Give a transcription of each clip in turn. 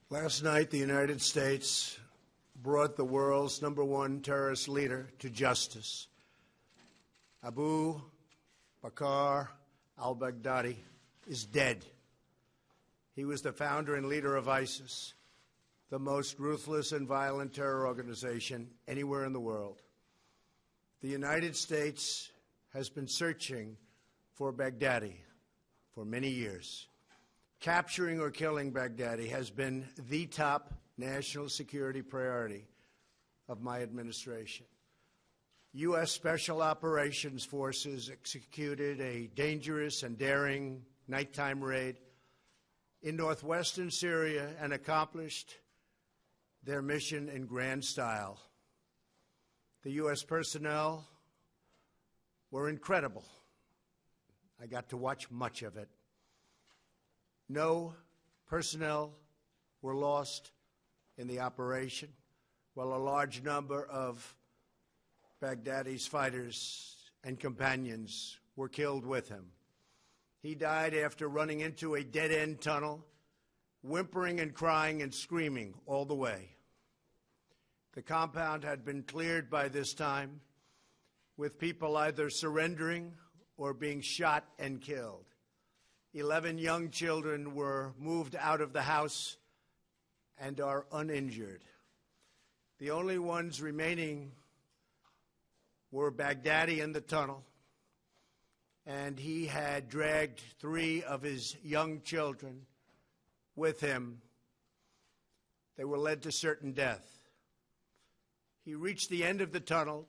Last night, the United States brought the world's #1 terrorist leader to justice. Abu Bakr al-Baghdadi is dead. He was the founder and leader of ISIS, the most ruthless and violent terror organization anywhere in the world. The United States has been searching for Baghdadi for many years. Capturing or killing Baghdadi has been the top national security priority of my administration. U.S. Special Operations Forces executed a dangerous and daring nighttime raid in northwestern Syria and accomplished their mission in grand style. The U.S. personnel were incredible. I got to watch much of it. No personnel were lost in the operation, while a large number of Baghdadi's fighters and companions were killed with him. He died after running into a dead-end tunnel, whimpering and crying and screaming all the way. The compound had been cleared by this time, with people either surrendering or being shot and killed. 11 young children were moved out of the house and are uninjured. The only ones remaining were Baghdadi in the tunnel, and he had dragged 3 of his young children with him. They were led to certain death. He reached the end of the tunnel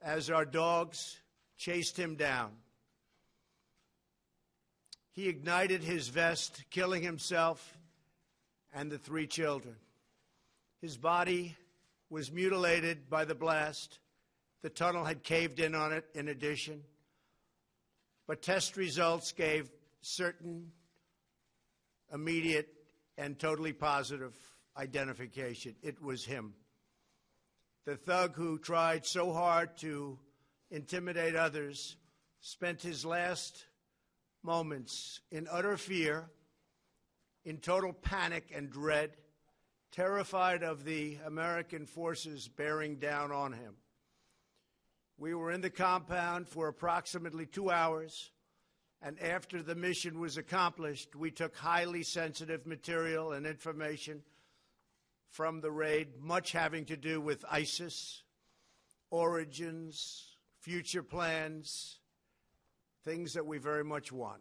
as our dogs chased him down. He ignited his vest, killing himself and the 3 children. His body was mutilated by the blast. The tunnel had caved in on it in addition. But test results gave certain, immediate, and totally positive identification. It was him. The thug who tried so hard to intimidate others spent his last moments in utter fear, in total panic and dread, terrified of the American forces bearing down on him. We were in the compound for approximately 2 hours, and after the mission was accomplished, we took highly sensitive material and information from the raid, much having to do with ISIS, origins, future plans, things that we very much want.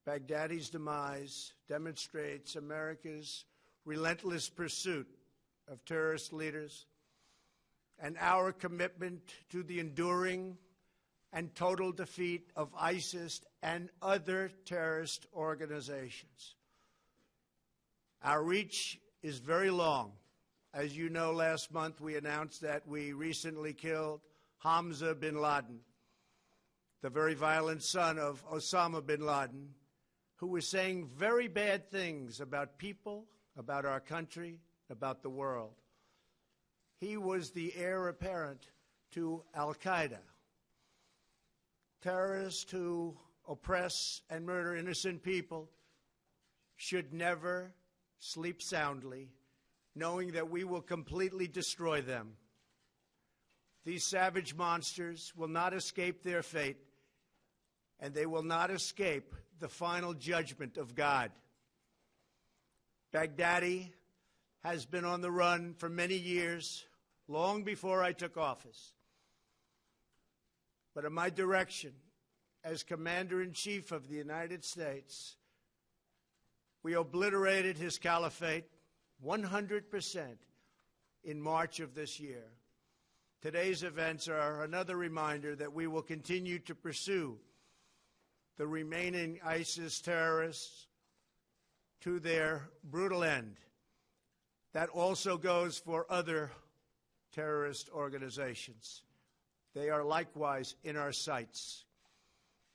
Baghdadi's demise demonstrates America's relentless pursuit of terrorist leaders and our commitment to the enduring and total defeat of ISIS and other terrorist organizations. Our reach is very long. As you know, last month we announced that we recently killed Hamza bin Laden, the very violent son of Osama bin Laden, who was saying very bad things about people, about our country, about the world. He was the heir apparent to al-Qaeda, terrorists who oppress and murder innocent people should never sleep soundly, knowing that we will completely destroy them. These savage monsters will not escape their fate, and they will not escape the final judgment of God. Baghdadi has been on the run for many years, long before I took office. But at my direction, as Commander-in-Chief of the United States, we obliterated his caliphate 100% in March of this year. Today's events are another reminder that we will continue to pursue the remaining ISIS terrorists to their brutal end. That also goes for other terrorist organizations. They are likewise in our sights.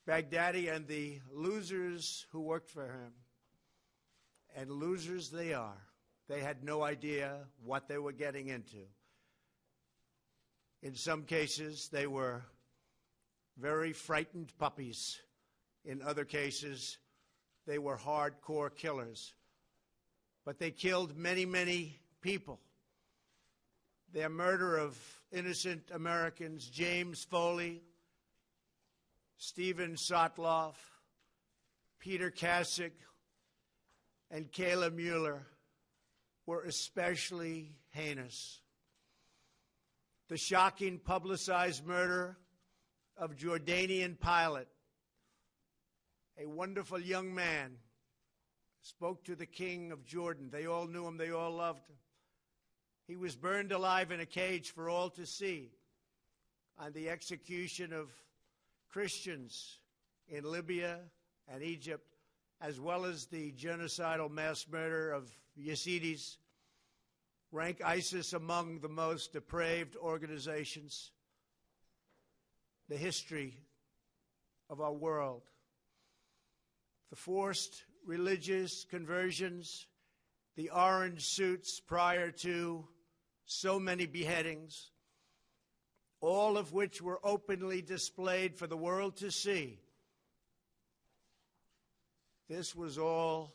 Baghdadi and the losers who worked for him, and losers they are. They had no idea what they were getting into. In some cases, they were very frightened puppies. In other cases, they were hardcore killers but they killed many, many people. Their murder of innocent Americans, James Foley, Stephen Sotloff, Peter Kasich, and Kayla Mueller, were especially heinous. The shocking publicized murder of Jordanian pilot, a wonderful young man, spoke to the king of Jordan. They all knew him. They all loved him. He was burned alive in a cage for all to see on the execution of Christians in Libya and Egypt, as well as the genocidal mass murder of Yazidis, rank ISIS among the most depraved organizations in the history of our world. The forced religious conversions, the orange suits prior to so many beheadings, all of which were openly displayed for the world to see. This was all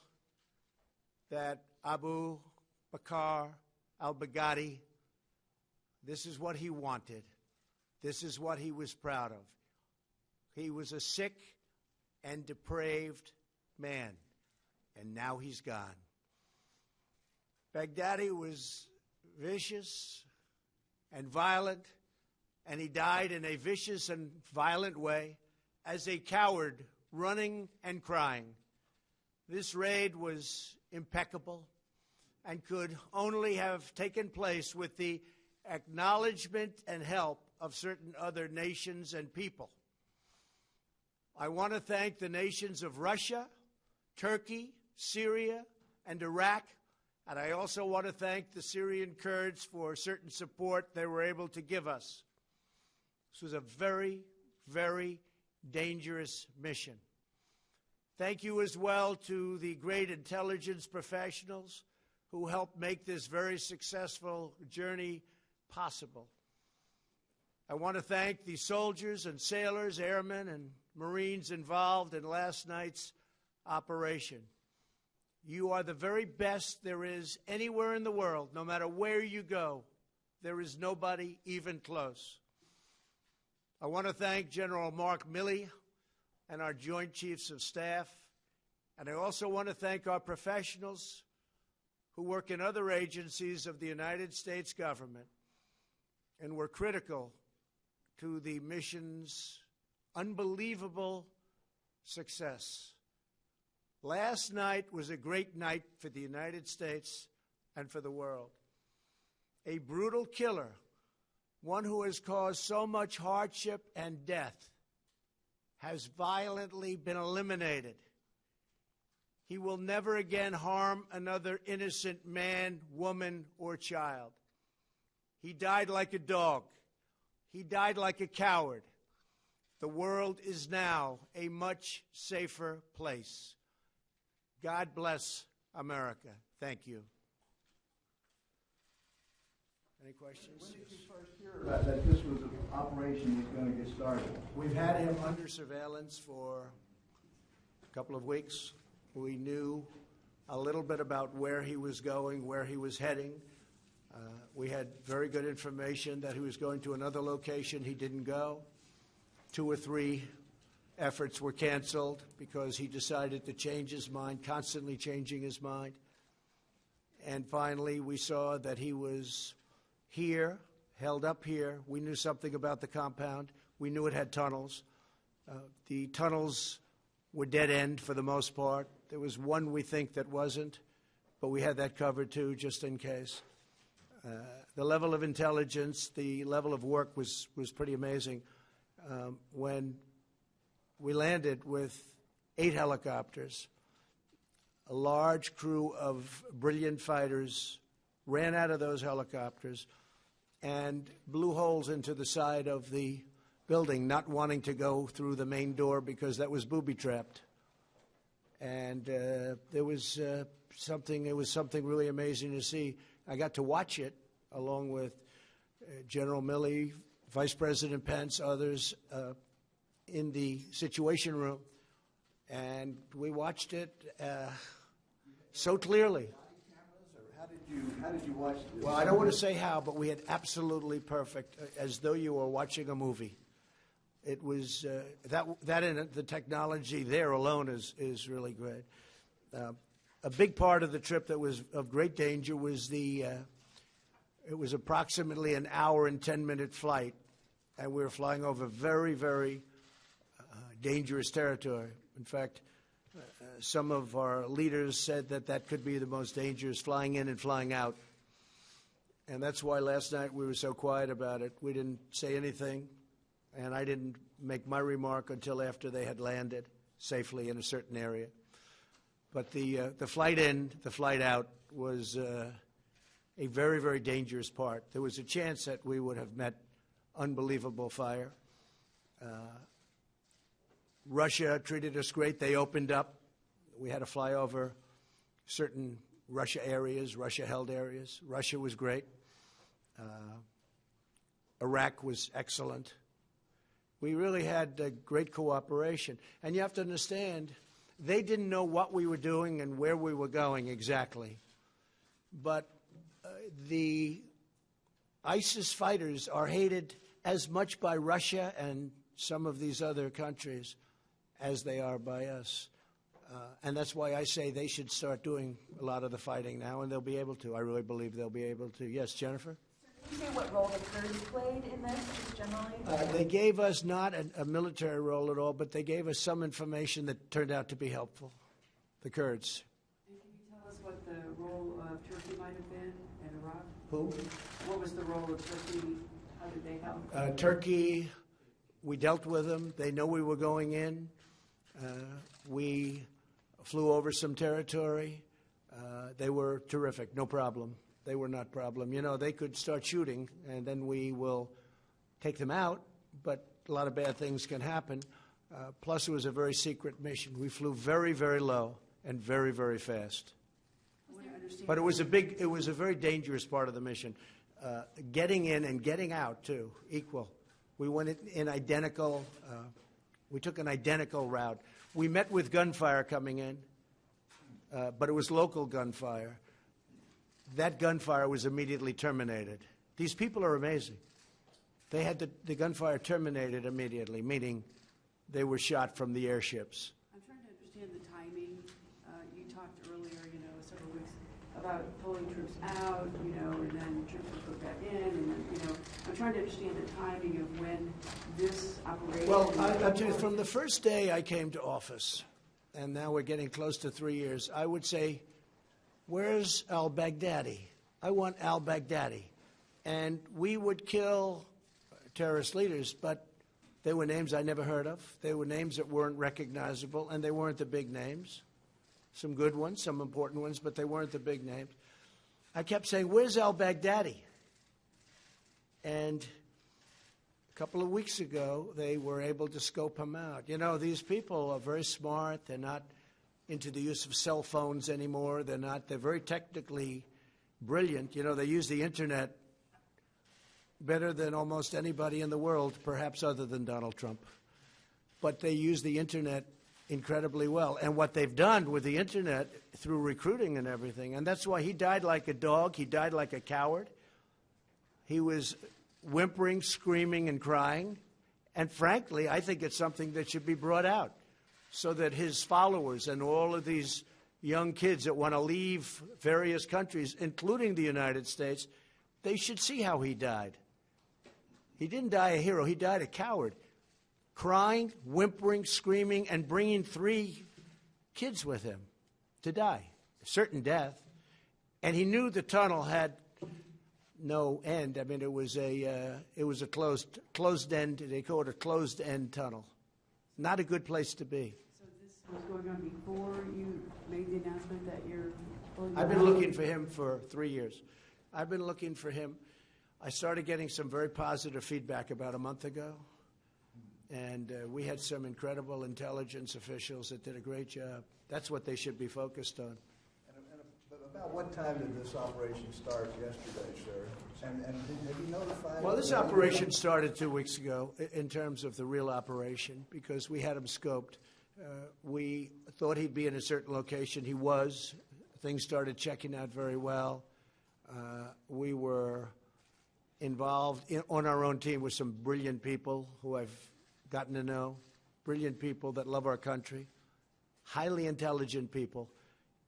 that Abu Bakr al-Baghdadi, this is what he wanted. This is what he was proud of. He was a sick and depraved man, and now he's gone. Baghdadi was vicious and violent, and he died in a vicious and violent way as a coward, running and crying. This raid was impeccable and could only have taken place with the acknowledgement and help of certain other nations and people. I want to thank the nations of Russia, Turkey, Syria, and Iraq, and I also want to thank the Syrian Kurds for certain support they were able to give us. This was a very, very dangerous mission. Thank you as well to the great intelligence professionals who helped make this very successful journey possible. I want to thank the soldiers and sailors, airmen, and Marines involved in last night's operation. You are the very best there is anywhere in the world. No matter where you go, there is nobody even close. I want to thank General Mark Milley and our Joint Chiefs of Staff, and I also want to thank our professionals who work in other agencies of the United States government and were critical to the mission's unbelievable success. Last night was a great night for the United States and for the world. A brutal killer, one who has caused so much hardship and death, has violently been eliminated. He will never again harm another innocent man, woman, or child. He died like a dog. He died like a coward. The world is now a much safer place. God bless America. Thank you. Any questions? When did you first hear about that this was an operation was going to get started? We've had him under surveillance for a couple of weeks. We knew a little bit about where he was going, where he was heading. We had very good information that he was going to another location. He didn't go. 2 or 3 efforts were canceled because he decided to change his mind, constantly changing his mind. And finally, we saw that he was here, held up here. We knew something about the compound. We knew it had tunnels. The tunnels were dead end for the most part. There was one we think that wasn't, but we had that covered too, just in case. The level of intelligence, the level of work was pretty amazing. When we landed with 8 helicopters, a large crew of brilliant fighters ran out of those helicopters and blew holes into the side of the building, not wanting to go through the main door because that was booby-trapped. And it was something really amazing to see. I got to watch it along with General Milley, Vice President Pence, others in the Situation Room, and we watched it so clearly. how did you watch this? Well, I don't want to say how, but we had absolutely perfect, as though you were watching a movie. It was that and the technology there alone is really great. A big part of the trip that was of great danger was it was approximately an hour and 10-minute flight, and we were flying over very, very dangerous territory. In fact, some of our leaders said that could be the most dangerous, flying in and flying out. And that's why last night we were so quiet about it. We didn't say anything, and I didn't make my remark until after they had landed safely in a certain area. But the flight in, the flight out was a very, very dangerous part. There was a chance that we would have met unbelievable fire. Russia treated us great. They opened up. We had to fly over certain Russia areas, Russia-held areas. Russia was great. Iraq was excellent. We really had great cooperation. And you have to understand, they didn't know what we were doing and where we were going exactly. But the ISIS fighters are hated as much by Russia and some of these other countries as they are by us. And that's why I say they should start doing a lot of the fighting now, and they'll be able to. I really believe they'll be able to. Yes, Jennifer? Can you say what role the Kurds played in this, just generally? They gave us not a military role at all, but they gave us some information that turned out to be helpful, the Kurds. And can you tell us what the role of Turkey might have been in Iraq? Who? What was the role of Turkey? How did they help? Turkey, we dealt with them. They know we were going in. We flew over some territory. They were terrific, no problem. They were not problem. You know, they could start shooting, and then we will take them out, but a lot of bad things can happen. Plus, it was a very secret mission. We flew very, very low and very, very fast. But it was a very dangerous part of the mission. Getting in and getting out, too, equal. We went in identical, we took an identical route. We met with gunfire coming in, but it was local gunfire. That gunfire was immediately terminated. These people are amazing. They had the gunfire terminated immediately, meaning they were shot from the airships. I'm trying to understand the timing. You talked earlier, several weeks about pulling troops out, and then troops were put back in, and then, I'm trying to understand the timing of when this operation... Well, I'll tell you, from the first day I came to office, and now we're getting close to 3 years, I would say, where's al-Baghdadi? I want al-Baghdadi. And we would kill terrorist leaders, but they were names I never heard of. They were names that weren't recognizable, and they weren't the big names. Some good ones, some important ones, but they weren't the big names. I kept saying, where's al-Baghdadi? And a couple of weeks ago, they were able to scope him out. These people are very smart. They're not into the use of cell phones anymore. They're very technically brilliant. They use the internet better than almost anybody in the world, perhaps other than Donald Trump. But they use the internet incredibly well. And what they've done with the internet through recruiting and everything, and that's why he died like a dog. He died like a coward. He was whimpering, screaming, and crying. And frankly, I think it's something that should be brought out so that his followers and all of these young kids that want to leave various countries, including the United States, they should see how he died. He didn't die a hero. He died a coward, crying, whimpering, screaming, and bringing 3 kids with him to die, a certain death. And he knew the tunnel had no end. I mean, it was a closed end. They call it a closed end tunnel. Not a good place to be. So this was going on before you made the announcement that you're pulling I've been looking for him for 3 years. I've been looking for him. I started getting some very positive feedback about a month ago. And we had some incredible intelligence officials that did a great job. That's what they should be focused on. And about what time did this operation start yesterday, sir? And have you notified... Well, this operation started 2 weeks ago in terms of the real operation because we had him scoped. We thought he'd be in a certain location. He was. Things started checking out very well. We were involved on our own team with some brilliant people who I've gotten to know, brilliant people that love our country, highly intelligent people,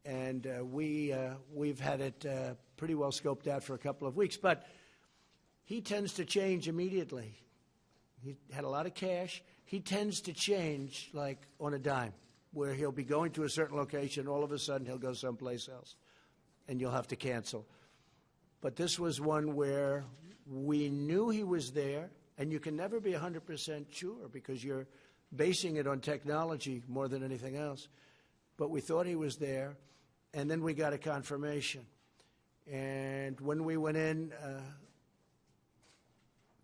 and we've had it pretty well scoped out for a couple of weeks. But he tends to change immediately. He had a lot of cash. He tends to change like on a dime, where he'll be going to a certain location, all of a sudden he'll go someplace else, and you'll have to cancel. But this was one where we knew he was there, and you can never be 100% sure because you're basing it on technology more than anything else. But we thought he was there, and then we got a confirmation. And when we went in,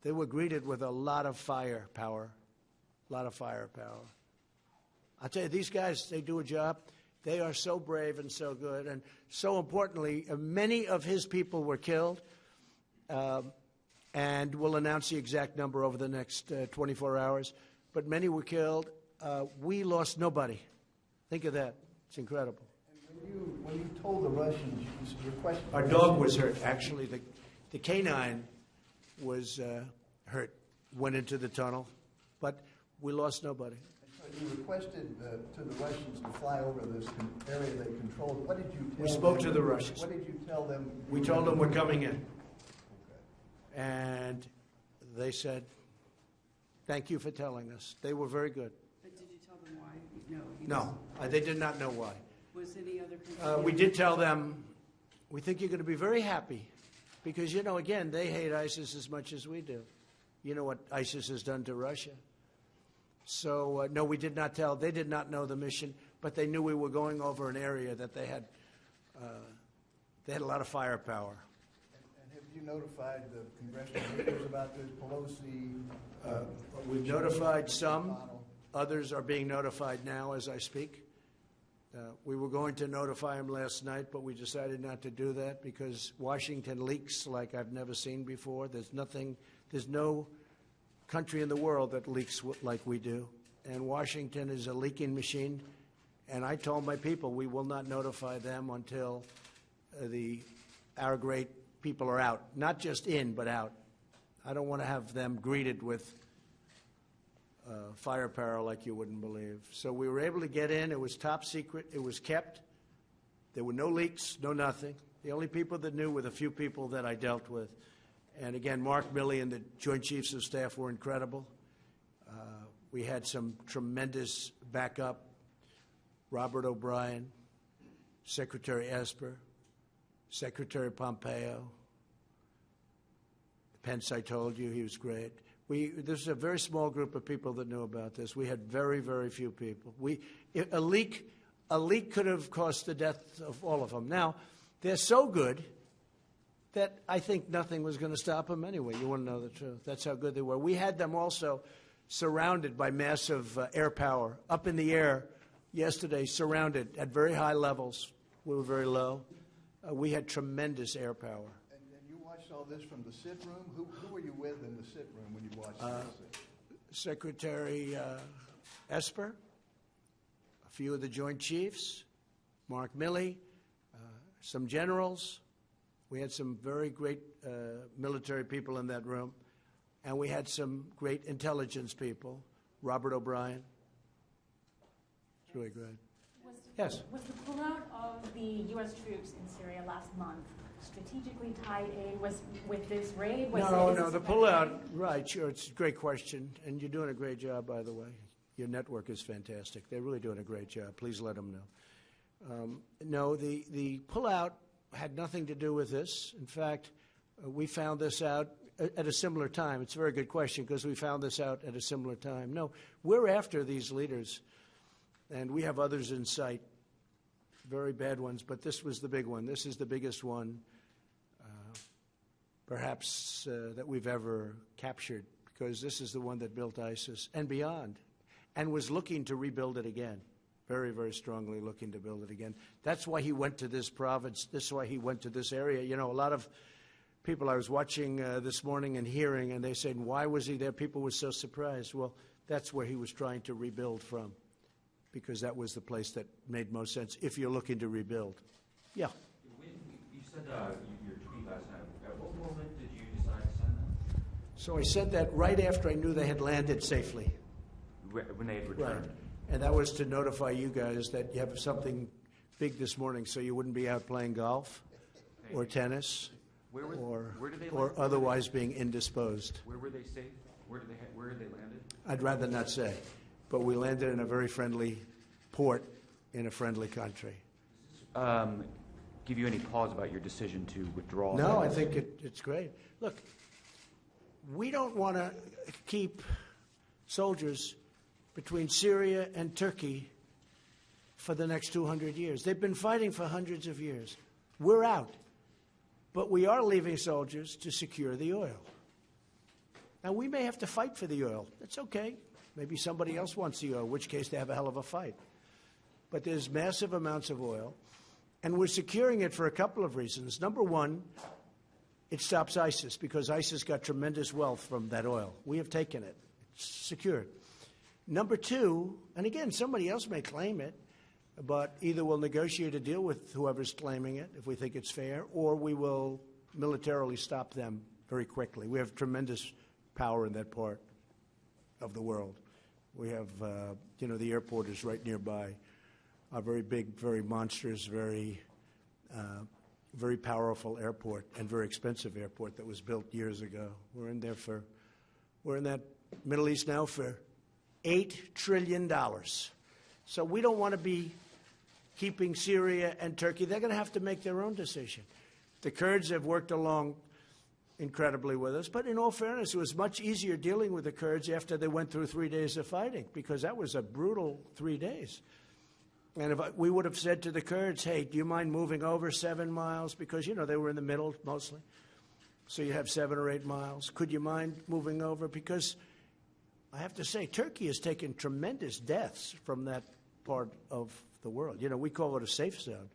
they were greeted with a lot of firepower, I'll tell you, these guys, they do a job. They are so brave and so good. And so importantly, many of his people were killed, and we'll announce the exact number over the next 24 hours. But many were killed. We lost nobody. Think of that. It's incredible. And when you told the Russians, your question... Our dog was hurt. Actually, the canine was hurt, went into the tunnel. But we lost nobody. You requested to the Russians to fly over this area they controlled. What did you tell them? We spoke to the Russians. What did you tell them? We told them we're coming in. Okay. And they said, thank you for telling us. They were very good. But did you tell them why? No, they did not know why. Was any other... We did tell them, we think you're going to be very happy because, you know, again, they hate ISIS as much as we do. You know what ISIS has done to Russia. So, no, we did not tell. They did not know the mission, but they knew we were going over an area that they had a lot of firepower. And have you notified the congressional leaders about this? Pelosi? We've notified some. Others are being notified now as I speak. We were going to notify them last night, but we decided not to do that because Washington leaks like I've never seen before. There's no country in the world that leaks like we do, and Washington is a leaking machine. And I told my people we will not notify them until our great people are out, not just in but out. I don't want to have them greeted with firepower like you wouldn't believe. So we were able to get in. It was top secret. It was kept. There were no leaks, no nothing. The only people that knew were the few people that I dealt with. And again, Mark Milley and the Joint Chiefs of Staff were incredible. We had some tremendous backup. Robert O'Brien, Secretary Esper, Secretary Pompeo. Pence, I told you, he was great. There's a very small group of people that knew about this. We had very, very few people. A leak could have caused the death of all of them. Now, they're so good that I think nothing was going to stop them anyway. You want to know the truth. That's how good they were. We had them also surrounded by massive air power, up in the air yesterday, surrounded at very high levels. We were very low. We had tremendous air power. And you watched all this from the sit room? Who were you with in the sit room when you watched this? Secretary Esper, a few of the Joint Chiefs, Mark Milley, some generals. We had some very great military people in that room, and we had some great intelligence people. Robert O'Brien. It's really great. Yes? Was the pullout of the U.S. troops in Syria last month strategically tied in with this raid? No, the pullout, right, sure, it's a great question, and you're doing a great job, by the way. Your network is fantastic. They're really doing a great job. Please let them know. No, the pullout had nothing to do with this. In fact, we found this out at a similar time. It's a very good question because we found this out at a similar time. No, we're after these leaders, and we have others in sight, very bad ones, but this was the big one. This is the biggest one, perhaps, that we've ever captured because this is the one that built ISIS and beyond and was looking to rebuild it again. Very, very strongly looking to build it again. That's why he went to this province. That's why he went to this area. You know, a lot of people I was watching this morning and hearing, and they said, why was he there? People were so surprised. Well, that's where he was trying to rebuild from because that was the place that made most sense if you're looking to rebuild. Yeah. You said your tweet moment did you decide to send them? So I said that right after I knew they had landed safely. When they had returned? Right. And that was to notify you guys that you have something big this morning, so you wouldn't be out playing golf or tennis Where did they or land? otherwise being indisposed. Where were they safe? Where did they landed? I'd rather not say. But we landed in a very friendly port in a friendly country. Give you any pause about your decision to withdraw? No, I think it's great. Look, we don't want to keep soldiers between Syria and Turkey for the next 200 years. They've been fighting for hundreds of years. We're out. But we are leaving soldiers to secure the oil. Now, we may have to fight for the oil. That's okay. Maybe somebody else wants the oil, in which case they have a hell of a fight. But there's massive amounts of oil, and we're securing it for a couple of reasons. Number one, it stops ISIS, because ISIS got tremendous wealth from that oil. We have taken it. It's secured. Number two, and again, somebody else may claim it, but either we'll negotiate a deal with whoever's claiming it, if we think it's fair, or we will militarily stop them very quickly. We have tremendous power in that part of the world. We have, the airport is right nearby. A very big, very monstrous, very powerful airport, and very expensive airport that was built years ago. We're in that Middle East now for $8 trillion. So we don't want to be keeping Syria and Turkey. They're going to have to make their own decision. The Kurds have worked along incredibly with us, but in all fairness, it was much easier dealing with the Kurds after they went through 3 days of fighting, because that was a brutal 3 days. And if we would have said to the Kurds, hey, do you mind moving over 7 miles? Because, they were in the middle mostly. So you have 7 or 8 miles. Could you mind moving over? Because I have to say, Turkey has taken tremendous deaths from that part of the world. We call it a safe zone,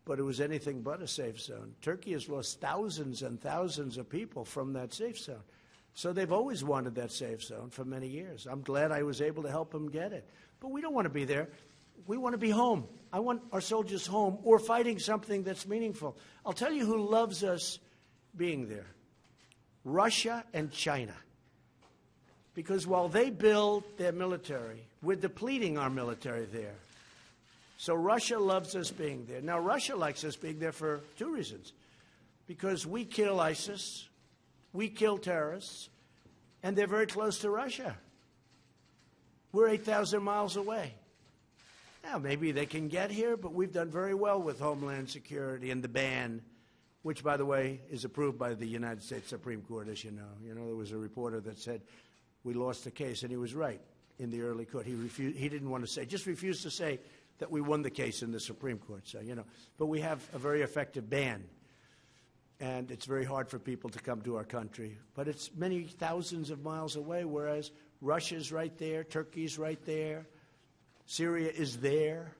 but it was anything but a safe zone. Turkey has lost thousands and thousands of people from that safe zone. So they've always wanted that safe zone for many years. I'm glad I was able to help them get it. But we don't want to be there. We want to be home. I want our soldiers home or fighting something that's meaningful. I'll tell you who loves us being there. Russia and China. Because while they build their military, we're depleting our military there. So Russia loves us being there. Now, Russia likes us being there for 2 reasons. Because we kill ISIS, we kill terrorists, and they're very close to Russia. We're 8,000 miles away. Now, maybe they can get here, but we've done very well with Homeland Security and the ban, which, by the way, is approved by the United States Supreme Court, as you know. There was a reporter that said we lost the case, and he was right in the early court. He didn't want to say, just refused to say that we won the case in the Supreme Court. So, but we have a very effective ban, and it's very hard for people to come to our country. But it's many thousands of miles away, whereas Russia's right there, Turkey's right there, Syria is there.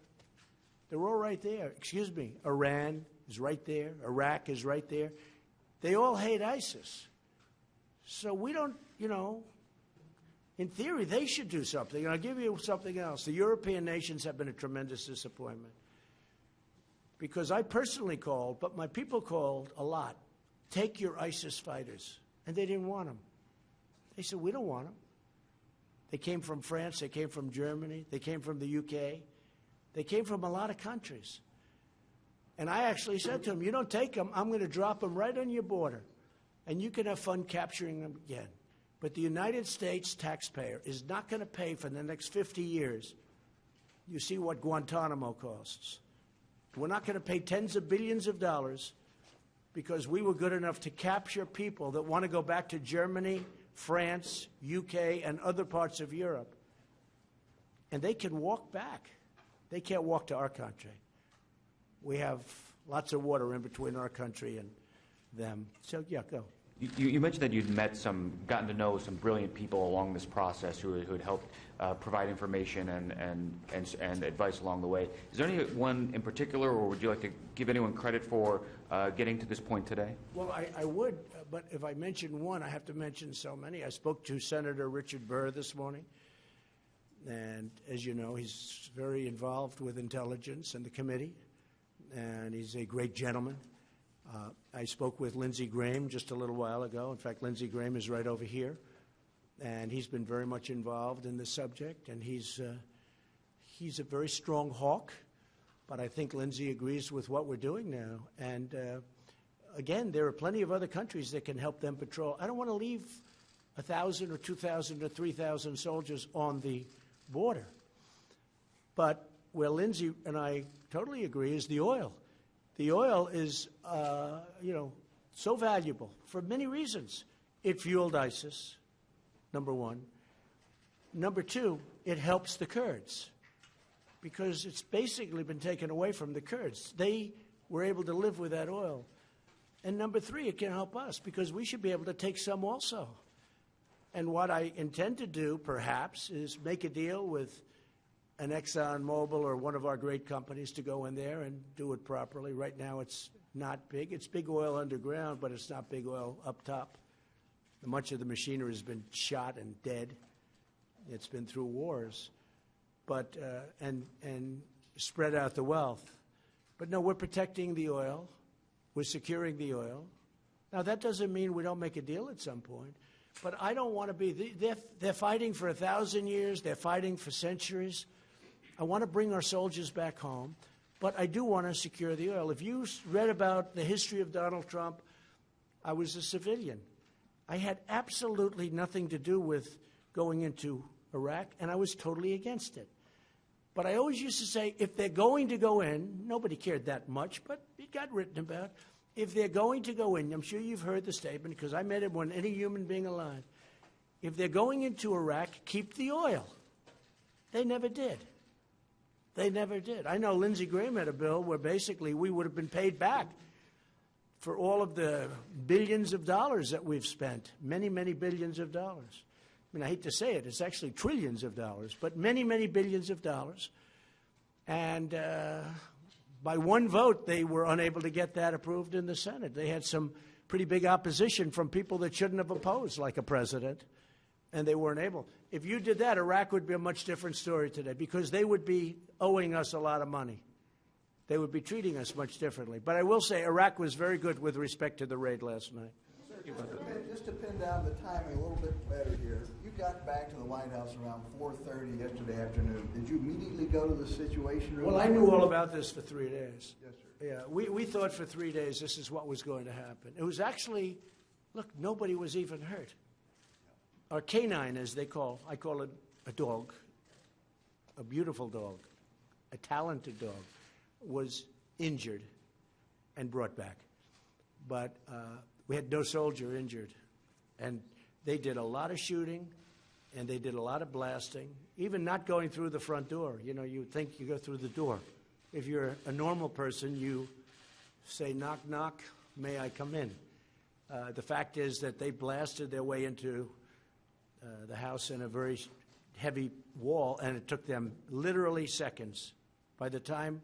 They're all right there. Excuse me, Iran is right there, Iraq is right there. They all hate ISIS. So we don't, in theory, they should do something. And I'll give you something else. The European nations have been a tremendous disappointment. Because I personally called, but my people called a lot, take your ISIS fighters. And they didn't want them. They said, we don't want them. They came from France, they came from Germany, they came from the UK. They came from a lot of countries. And I actually said to them, you don't take them, I'm going to drop them right on your border. And you can have fun capturing them again. But the United States taxpayer is not going to pay for the next 50 years. You see what Guantanamo costs. We're not going to pay tens of billions of dollars because we were good enough to capture people that want to go back to Germany, France, UK, and other parts of Europe. And they can walk back. They can't walk to our country. We have lots of water in between our country and them. So, yeah, go. You mentioned that you'd gotten to know some brilliant people along this process who had helped provide information and advice along the way. Is there anyone in particular, or would you like to give anyone credit for getting to this point today? Well, I would, but if I mention one, I have to mention so many. I spoke to Senator Richard Burr this morning, and as you know, he's very involved with intelligence and the committee, and he's a great gentleman. I spoke with Lindsey Graham just a little while ago. In fact, Lindsey Graham is right over here, and he's been very much involved in this subject, and he's a very strong hawk, but I think Lindsey agrees with what we're doing now. And again, there are plenty of other countries that can help them patrol. I don't want to leave 1,000 or 2,000 or 3,000 soldiers on the border. But where Lindsey and I totally agree is the oil. The oil is, so valuable for many reasons. It fueled ISIS, number one. Number two, it helps the Kurds because it's basically been taken away from the Kurds. They were able to live with that oil. And number three, it can help us because we should be able to take some also. And what I intend to do, perhaps, is make a deal with an ExxonMobil or one of our great companies to go in there and do it properly. Right now it's not big. It's big oil underground, but it's not big oil up top. Much of the machinery has been shot and dead. It's been through wars, but and spread out the wealth. But no, we're protecting the oil. We're securing the oil. Now, that doesn't mean we don't make a deal at some point, but I don't want to be, they're fighting for 1,000 years. They're fighting for centuries. I want to bring our soldiers back home, but I do want to secure the oil. If you read about the history of Donald Trump, I was a civilian. I had absolutely nothing to do with going into Iraq, and I was totally against it. But I always used to say, if they're going to go in, nobody cared that much, but it got written about. If they're going to go in, I'm sure you've heard the statement, because I made it more than any human being alive. If they're going into Iraq, keep the oil. They never did. They never did. I know Lindsey Graham had a bill where basically we would have been paid back for all of the billions of dollars that we've spent, many, many billions of dollars. I mean, I hate to say it, it's actually trillions of dollars, but many, many billions of dollars. And by one vote, they were unable to get that approved in the Senate. They had some pretty big opposition from people that shouldn't have opposed, like a president, and they weren't able. If you did that, Iraq would be a much different story today because they would be owing us a lot of money. They would be treating us much differently. But I will say Iraq was very good with respect to the raid last night. Just to pin down the timing a little bit better here, you got back to the White House around 4:30 yesterday afternoon. Did you immediately go to the Situation Room? Well, I knew all about this for 3 days. Yes, sir. Yeah, we thought for 3 days this is what was going to happen. It was actually, look, nobody was even hurt. Our canine, as I call it a dog, a beautiful dog, a talented dog, was injured and brought back. But we had no soldier injured. And they did a lot of shooting, and they did a lot of blasting, even not going through the front door. You know, you think you go through the door. If you're a normal person, you say, knock, knock, may I come in? The fact is that they blasted their way into the house in a very heavy wall, and it took them literally seconds. By the time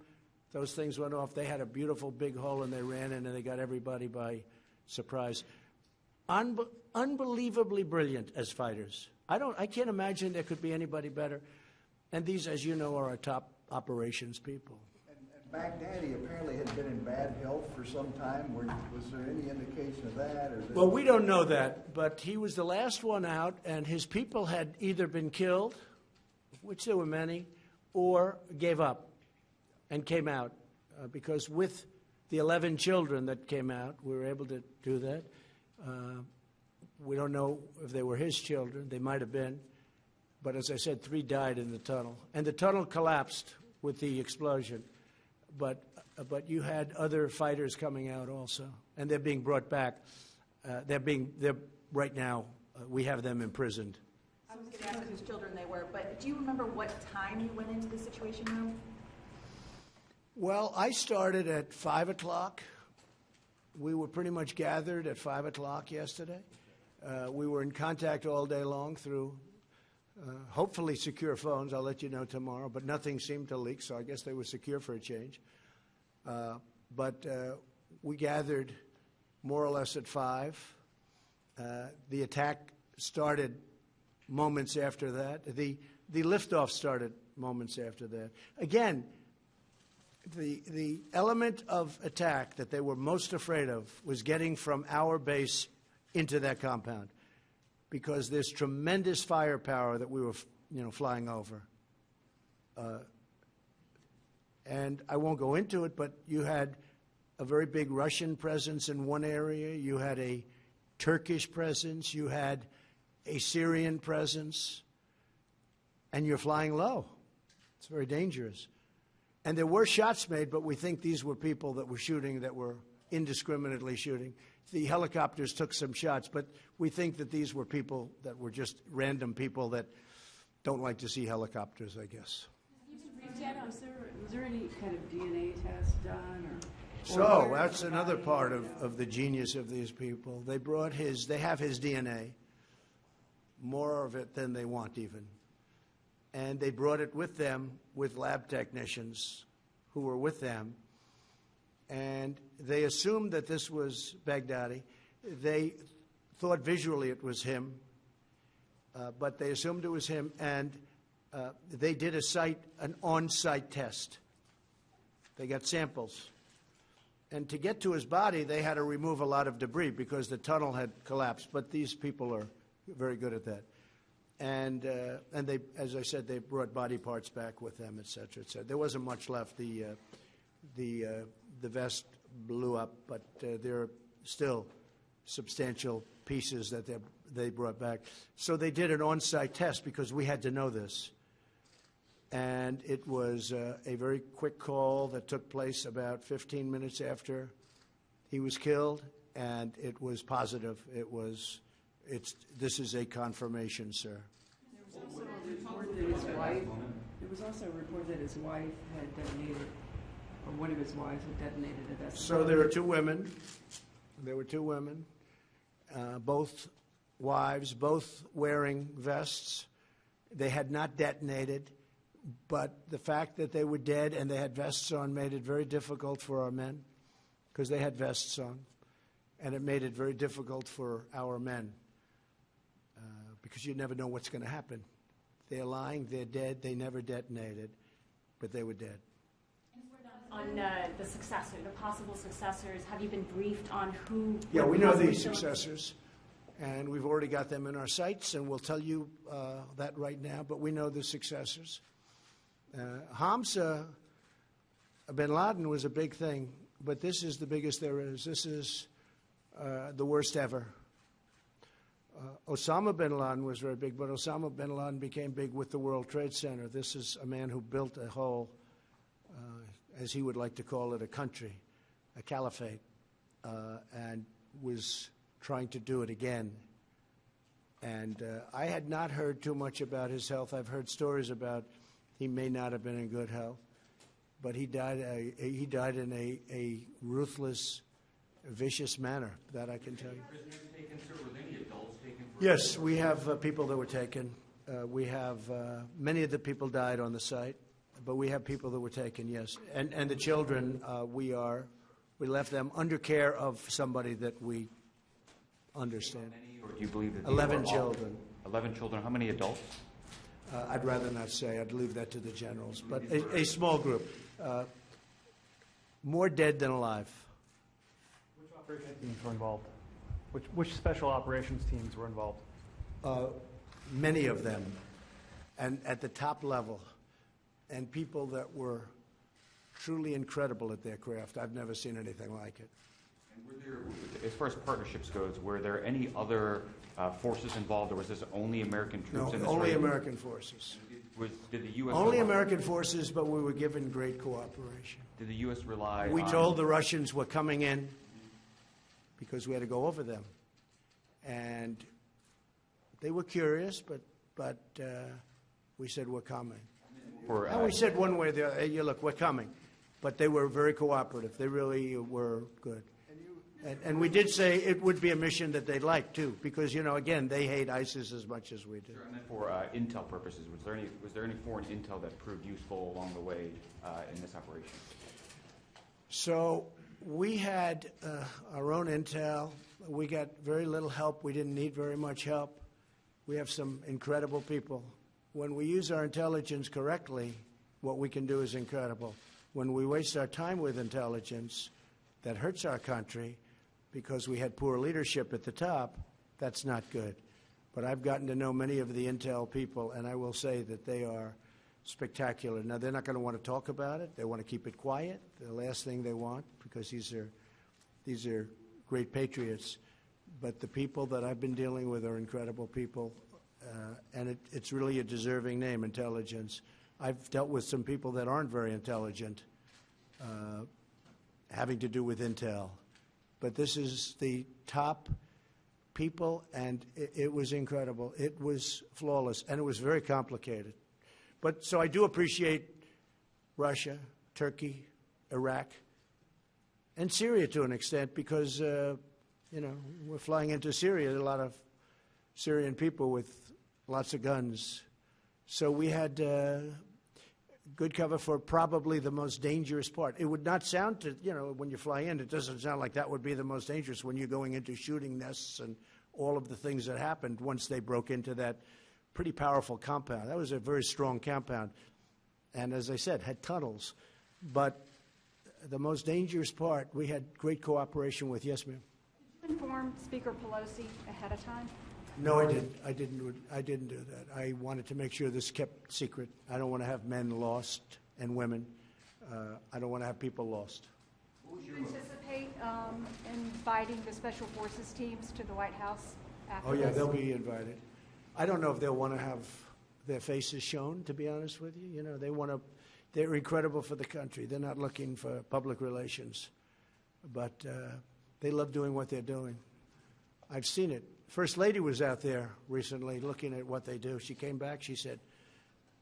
those things went off, they had a beautiful big hole, and they ran in, and they got everybody by surprise. Unbelievably brilliant as fighters. I can't imagine there could be anybody better. And these, as you know, are our top operations people. And Baghdadi apparently had been in bad health for some time. Was there any indication of that? Well, we don't know that, but he was the last one out, and his people had either been killed, which there were many, or gave up and came out. Because with the 11 children that came out, we were able to do that. We don't know if they were his children. They might have been. But as I said, 3 died in the tunnel. And the tunnel collapsed with the explosion. But you had other fighters coming out also. And they're being brought back. They're right now, we have them imprisoned. I was going to ask whose children they were, but do you remember what time you went into the Situation Room? Well, I started at 5 o'clock. We were pretty much gathered at 5 o'clock yesterday. We were in contact all day long through hopefully secure phones. I'll let you know tomorrow, but nothing seemed to leak, so I guess they were secure for a change. But we gathered more or less at 5. The attack started moments after that. The liftoff started moments after that. Again, The element of attack that they were most afraid of was getting from our base into that compound, because there's tremendous firepower that we were, flying over. And I won't go into it, but you had a very big Russian presence in one area. You had a Turkish presence. You had a Syrian presence. And you're flying low. It's very dangerous. And there were shots made, but we think these were people that were shooting, that were indiscriminately shooting. The helicopters took some shots, but we think that these were people that were just random people that don't like to see helicopters, I guess. Was there any kind of DNA test done? So that's another part of the genius of these people. They have his DNA, more of it than they want even. And they brought it with them with lab technicians who were with them. And they assumed that this was Baghdadi. They thought visually it was him, but they assumed it was him. And they did an on-site test. They got samples. And to get to his body, they had to remove a lot of debris because the tunnel had collapsed. But these people are very good at that. And they, as I said, they brought body parts back with them, et cetera, et cetera. There wasn't much left. The vest blew up, but there are still substantial pieces that they brought back. So they did an on-site test because we had to know this. And it was a very quick call that took place about 15 minutes after he was killed, and it was positive. This is a confirmation, sir. There was also a report that his wife had detonated, or one of his wives had detonated a vest. So there were two women. Both wives, both wearing vests. They had not detonated, but the fact that they were dead and they had vests on made it very difficult for our men, because they had vests on, and it made it very difficult for our men, because you never know what's going to happen. They're lying, they're dead, they never detonated, but they were dead. On the successor, the possible successors, have you been briefed on who? Yeah, we know these successors, and we've already got them in our sights, and we'll tell you that right now, but we know the successors. Hamza bin Laden was a big thing, but this is the biggest there is. This is the worst ever. Osama bin Laden was very big, but Osama bin Laden became big with the World Trade Center. This is a man who built a whole, as he would like to call it, a country, a caliphate, and was trying to do it again. And I had not heard too much about his health. I've heard stories about he may not have been in good health, but he died in a ruthless, vicious manner, that I can tell you. Prisoners taken, sir? Were there any adults taken? Yes, we have people that were taken. We have many of the people died on the site, but we have people that were taken, yes. And the children, we left them under care of somebody that we understand. Many, or do you believe that 11 children. 11 children. How many adults? I'd rather not say. I'd leave that to the generals. But a small group. More dead than alive. Which operation teams were involved? Which special operations teams were involved? Many of them, and at the top level, and people that were truly incredible at their craft. I've never seen anything like it. And were there, as far as partnerships goes, were there any other forces involved, or was this only American troops in this only raid? American forces. Did the U.S. Only rely- American forces, but we were given great cooperation. Did the U.S. rely We on... told the Russians we're coming in because we had to go over them. And they were curious, but we said we're coming. And we said one way or the other, hey, look, we're coming. But they were very cooperative. They really were good. And we did say it would be a mission that they'd like, too, because, again, they hate ISIS as much as we do. Sure, and then for intel purposes, was there any foreign intel that proved useful along the way in this operation? So we had our own intel. We got very little help. We didn't need very much help. We have some incredible people. When we use our intelligence correctly, what we can do is incredible. when we waste our time with intelligence that hurts our country because we had poor leadership at the top, that's not good. But I've gotten to know many of the intel people, and I will say that they are spectacular. Now, they're not going to want to talk about it. They want to keep it quiet, the last thing they want, because these are great patriots. But the people that I've been dealing with are incredible people, and it's really a deserving name, intelligence. I've dealt with some people that aren't very intelligent, having to do with intel. But this is the top people, and it was incredible. It was flawless, and it was very complicated. But so I do appreciate Russia, Turkey, Iraq, and Syria to an extent, because we're flying into Syria. There are a lot of Syrian people with lots of guns. So we had good cover for probably the most dangerous part. It would not sound to, when you fly in, it doesn't sound like that would be the most dangerous when you're going into shooting nests and all of the things that happened once they broke into that pretty powerful compound. That was a very strong compound. And as I said, had tunnels. But the most dangerous part, we had great cooperation with. Yes, ma'am? Did you inform Speaker Pelosi ahead of time? No, I didn't. I didn't do that. I wanted to make sure this kept secret. I don't want to have men lost and women. I don't want to have people lost. Do you anticipate inviting the Special Forces teams to the White House after Oh, yeah, this? they'll be invited. I don't know if they'll want to have their faces shown, to be honest with you. They're incredible for the country. They're not looking for public relations. But they love doing what they're doing. I've seen it. First Lady was out there recently looking at what they do. She came back, she said,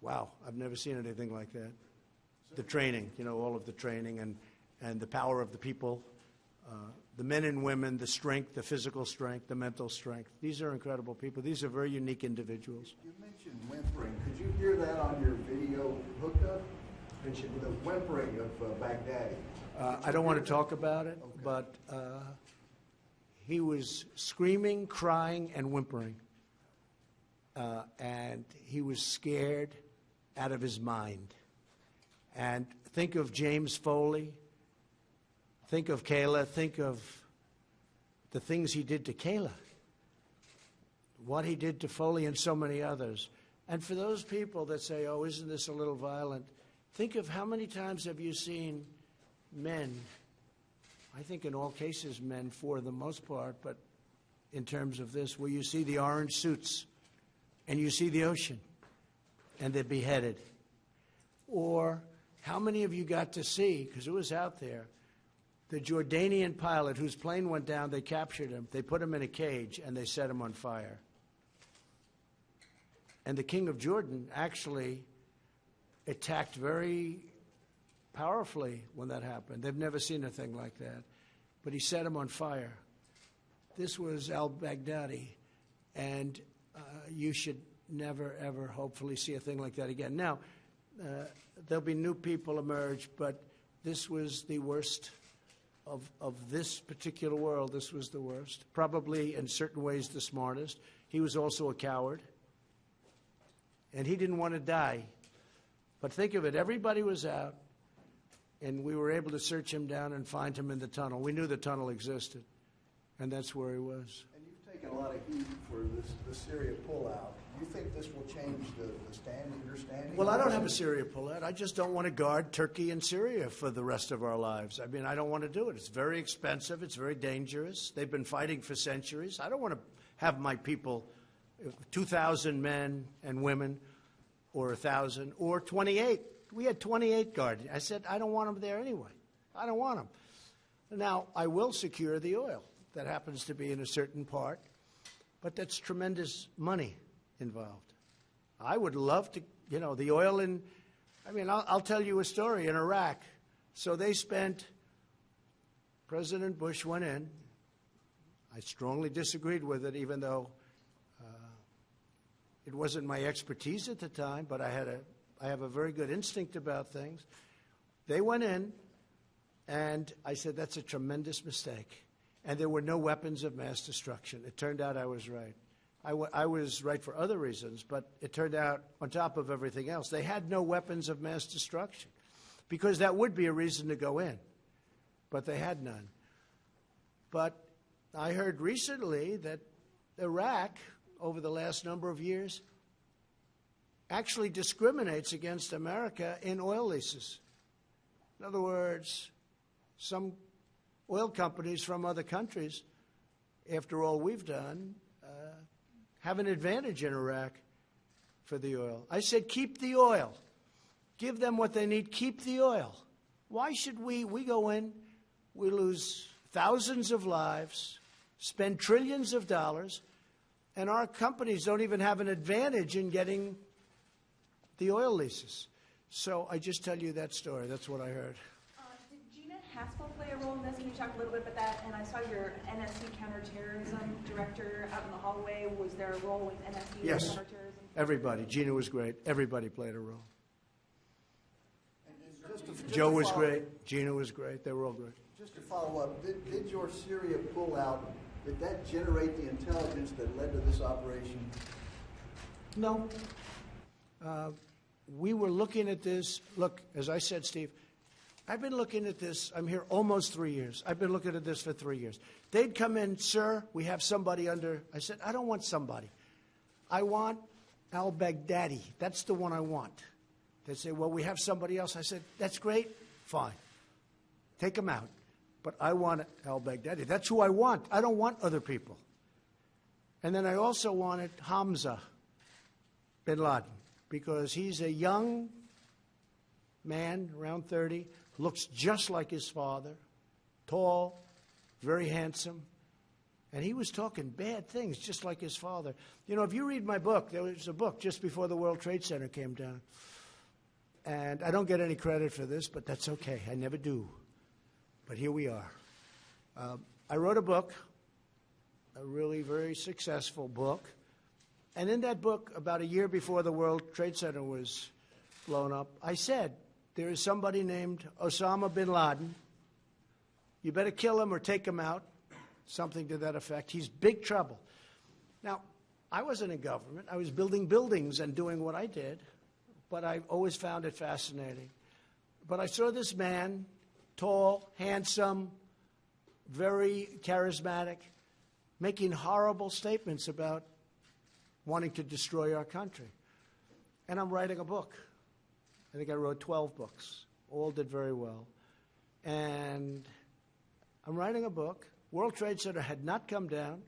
wow, I've never seen anything like that. The training, all of the training and the power of the people, the men and women, the strength, the physical strength, the mental strength. These are incredible people. These are very unique individuals. You mentioned whimpering. Could you hear that on your video hookup? The whimpering of Baghdadi. I don't want to talk about it, okay. But he was screaming, crying, and whimpering. And he was scared out of his mind. And think of James Foley. Think of Kayla. Think of the things he did to Kayla. What he did to Foley and so many others. And for those people that say, oh, isn't this a little violent? Think of how many times have you seen men, I think in all cases men for the most part, but in terms of this, where you see the orange suits and you see the ocean and they're beheaded. Or how many of you got to see, because it was out there, the Jordanian pilot whose plane went down, they captured him, they put him in a cage, and they set him on fire. And the king of Jordan actually attacked very powerfully when that happened. They've never seen a thing like that. But he set him on fire. This was al-Baghdadi, and you should never, ever, hopefully, see a thing like that again. Now, there'll be new people emerge, but this was the worst of this particular world. This was the worst. Probably, in certain ways, the smartest. He was also a coward, and he didn't want to die. But think of it, everybody was out, and we were able to search him down and find him in the tunnel. We knew the tunnel existed, and that's where he was. And you've taken a lot of heat for the Syria pullout. Do you think this will change the standing, your standing? Well, I don't have a Syria pullout. I just don't want to guard Turkey and Syria for the rest of our lives. I mean, I don't want to do it. It's very expensive. It's very dangerous. They've been fighting for centuries. I don't want to have my people, 2,000 men and women, or 1,000, or 28. We had 28 guards. I said, I don't want them there anyway. I don't want them. Now, I will secure the oil. That happens to be in a certain part, but that's tremendous money involved. I would love to, the oil in, I'll tell you a story in Iraq. So they spent, President Bush went in. I strongly disagreed with it, even though it wasn't my expertise at the time, but I have a very good instinct about things. They went in, and I said, that's a tremendous mistake. And there were no weapons of mass destruction. It turned out I was right. I was right for other reasons, but it turned out, on top of everything else, they had no weapons of mass destruction. because that would be a reason to go in. But they had none. But I heard recently that Iraq, over the last number of years, actually discriminates against America in oil leases. In other words, some oil companies from other countries, after all we've done, have an advantage in Iraq for the oil. I said, keep the oil. Give them what they need. Keep the oil. Why should we go in, we lose thousands of lives, spend trillions of dollars, and our companies don't even have an advantage in getting the oil leases. So I just tell you that story. That's what I heard. Did Gina Haspel play a role in this? Can you talk a little bit about that? And I saw your NSC counterterrorism director out in the hallway. Was there a role with NSC Yes. counterterrorism? Everybody. Gina was great. Everybody played a role. Just Joe to was follow- great. Gina was great. They were all great. Just to follow up, did your Syria pullout, did that generate the intelligence that led to this operation? No. We were looking at this. Look, as I said, Steve, I've been looking at this. I'm here almost 3 years. I've been looking at this for 3 years. They'd come in, sir, we have somebody under. I said, I don't want somebody. I want al-Baghdadi. That's the one I want. They'd say, well, we have somebody else. I said, that's great. Fine. Take him out. But I want al-Baghdadi. That's who I want. I don't want other people. And then I also wanted Hamza bin Laden, because he's a young man, around 30, looks just like his father, tall, very handsome, and he was talking bad things just like his father. You know, if you read my book, there was a book just before the World Trade Center came down, and I don't get any credit for this, but that's okay. I never do. But here we are. I wrote a book, a really very successful book. And in that book, about a year before the World Trade Center was blown up, I said, there is somebody named Osama bin Laden. You better kill him or take him out, something to that effect. He's big trouble. Now, I wasn't in government. I was building buildings and doing what I did, but I always found it fascinating. But I saw this man, tall, handsome, very charismatic, making horrible statements about wanting to destroy our country. And I'm writing a book. I think I wrote 12 books. All did very well. And I'm writing a book. World Trade Center had not come down.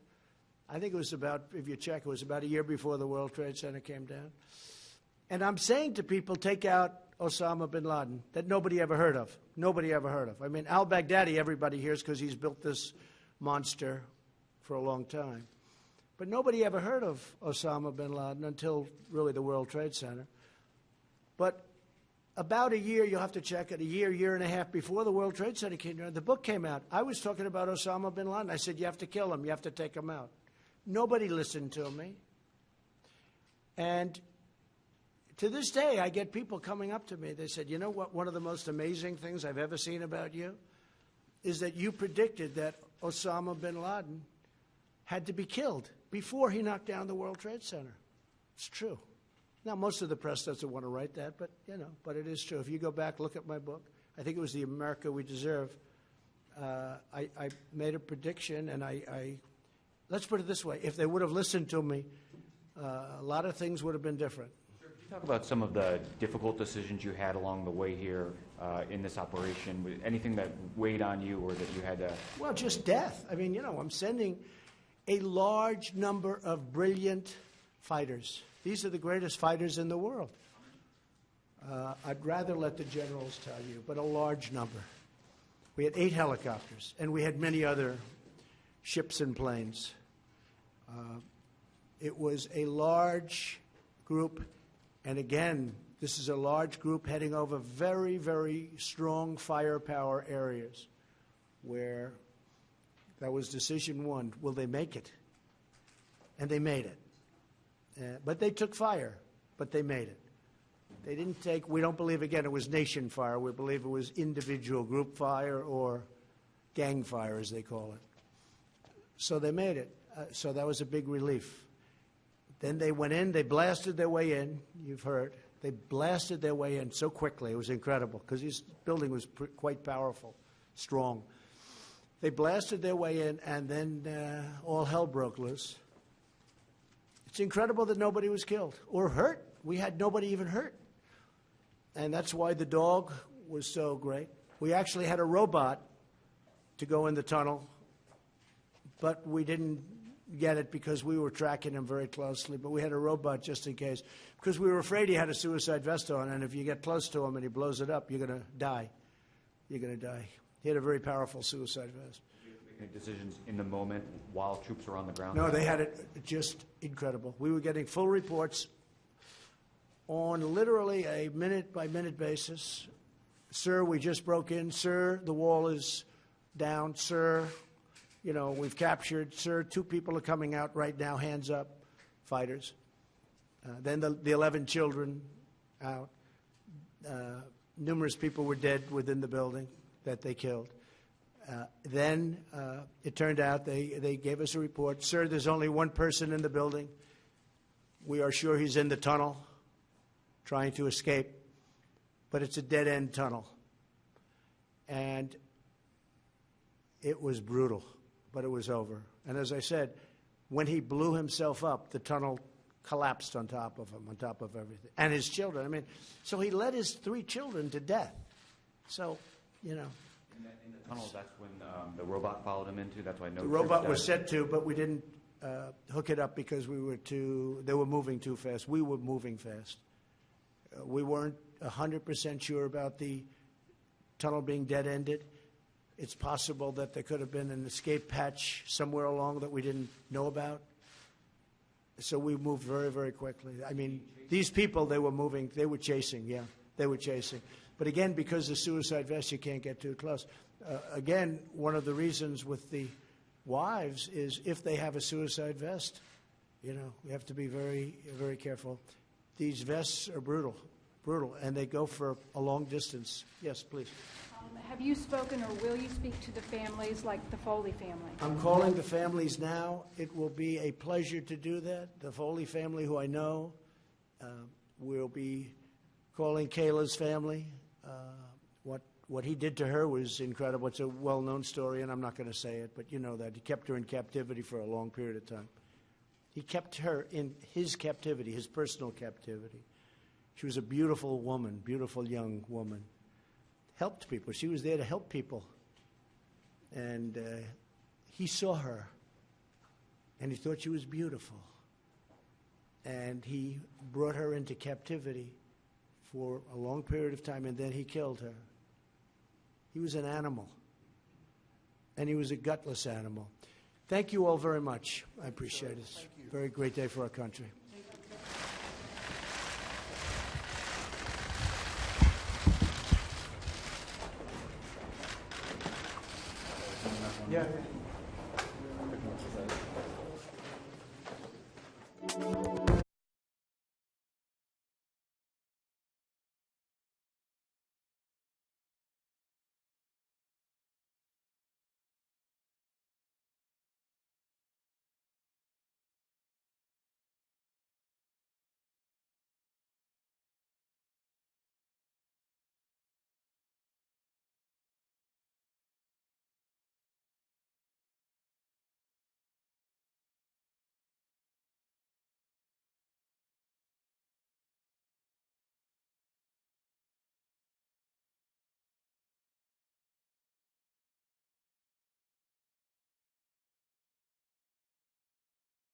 I think it was about, if you check, it was about a year before the World Trade Center came down. And I'm saying to people, take out Osama bin Laden, that nobody ever heard of. Nobody ever heard of. I mean, al-Baghdadi, everybody hears because he's built this monster for a long time. But nobody ever heard of Osama bin Laden until really the World Trade Center. But about a year, you'll have to check it, a year and a half before the World Trade Center came down, the book came out. I was talking about Osama bin Laden. I said, you have to kill him. You have to take him out. Nobody listened to me. And to this day, I get people coming up to me. They said, you know what, one of the most amazing things I've ever seen about you is that you predicted that Osama bin Laden had to be killed before he knocked down the World Trade Center. It's true. Now, most of the press doesn't want to write that, but, you know, but it is true. If you go back, look at my book. I think it was The America We Deserve. I made a prediction, and let's put it this way. If they would have listened to me, a lot of things would have been different. Could you talk about some of the difficult decisions you had along the way here in this operation? Anything that weighed on you or that you had to... Well, just death. I mean, you know, I'm sending a large number of brilliant fighters. These are the greatest fighters in the world. I'd rather let the generals tell you, but a large number. We had 8 helicopters, and we had many other ships and planes. It was a large group, and again, this is a large group heading over very, very strong firepower areas where that was decision one. Will they make it? And they made it. But they took fire, but they made it. They didn't take, we don't believe, again, it was nation fire. We believe it was individual group fire or gang fire, as they call it. So they made it. So that was a big relief. Then they went in, they blasted their way in, you've heard. They blasted their way in so quickly. It was incredible because this building was quite powerful, strong. They blasted their way in, and then all hell broke loose. It's incredible that nobody was killed or hurt. We had nobody even hurt. And that's why the dog was so great. We actually had a robot to go in the tunnel, but we didn't get it because we were tracking him very closely. But we had a robot just in case, because we were afraid he had a suicide vest on, and if you get close to him and he blows it up, you're going to die. You're going to die. He had a very powerful suicide vest. Did you make any decisions in the moment while troops were on the ground? No, they had it just incredible. We were getting full reports on literally a minute-by-minute basis. Sir, we just broke in. Sir, the wall is down. Sir, you know, we've captured. Sir, 2 people are coming out right now, hands up, fighters. Then the 11 children out. Numerous people were dead within the building that they killed. Then it turned out they gave us a report. Sir, there's only 1 person in the building. We are sure he's in the tunnel trying to escape, but it's a dead-end tunnel. And it was brutal, but it was over. And as I said, when he blew himself up, the tunnel collapsed on top of him, on top of everything. And his children. I mean, so he led his 3 children to death. So, you know. In the tunnel, that's when the robot followed him into? That's why no The robot was set to, but we didn't hook it up because they were moving too fast. We were moving fast. We weren't 100% sure about the tunnel being dead-ended. It's possible that there could have been an escape hatch somewhere along that we didn't know about. So we moved very, very quickly. I mean, these people, they were moving, they were chasing, yeah, they were chasing. But again, because the suicide vest, you can't get too close. Again, one of the reasons with the wives is if they have a suicide vest, you know, we have to be very, very careful. These vests are brutal, and they go for a long distance. Yes, please. Have you spoken or will you speak to the families, like the Foley family? I'm calling the families now. It will be a pleasure to do that. The Foley family, who I know, will be calling Kayla's family. What he did to her was incredible. It's a well-known story, and I'm not going to say it, but you know that. He kept her in captivity for a long period of time. He kept her in his captivity, his personal captivity. She was a beautiful woman, beautiful young woman. Helped people. She was there to help people. And he saw her, and he thought she was beautiful. And he brought her into captivity for a long period of time, and then he killed her. He was an animal, and he was a gutless animal. Thank you all very much. I appreciate it. It's a very great day for our country. Yeah.